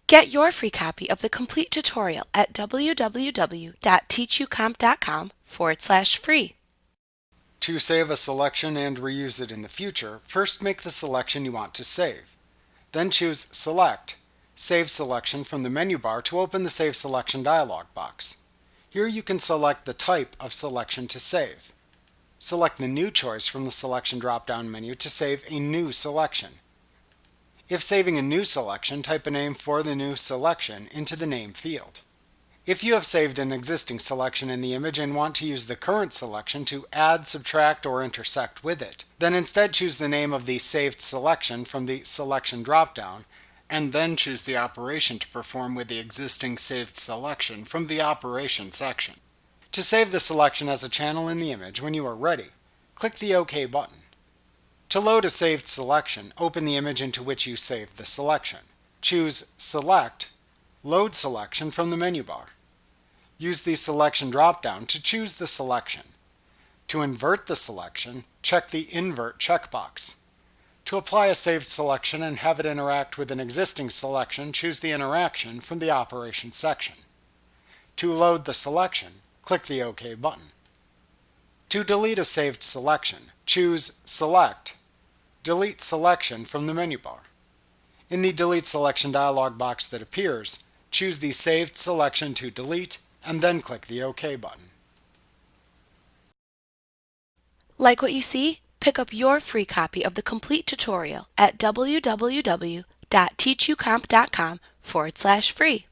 Get your free copy of the complete tutorial at www.teachucomp.com/free. To save a selection and reuse it in the future, first make the selection you want to save. Then choose Select, Save Selection from the menu bar to open the Save Selection dialog box. Here you can select the type of selection to save. Select the New choice from the Selection drop-down menu to save a new selection. If saving a new selection, type a name for the new selection into the Name field. If you have saved an existing selection in the image and want to use the current selection to add, subtract, or intersect with it, then instead choose the name of the saved selection from the Selection drop-down, and then choose the operation to perform with the existing saved selection from the Operation section. To save the selection as a channel in the image when you are ready, click the OK button. To load a saved selection, open the image into which you saved the selection. Choose Select, Load Selection from the menu bar. Use the Selection drop-down to choose the selection. To invert the selection, check the Invert checkbox. To apply a saved selection and have it interact with an existing selection, choose the Interaction from the Operations section. To load the selection, click the OK button. To delete a saved selection, choose Select, Delete Selection from the menu bar. In the Delete Selection dialog box that appears, choose the saved selection to delete and then click the OK button. Like what you see? Pick up your free copy of the complete tutorial at www.teachucomp.com/free.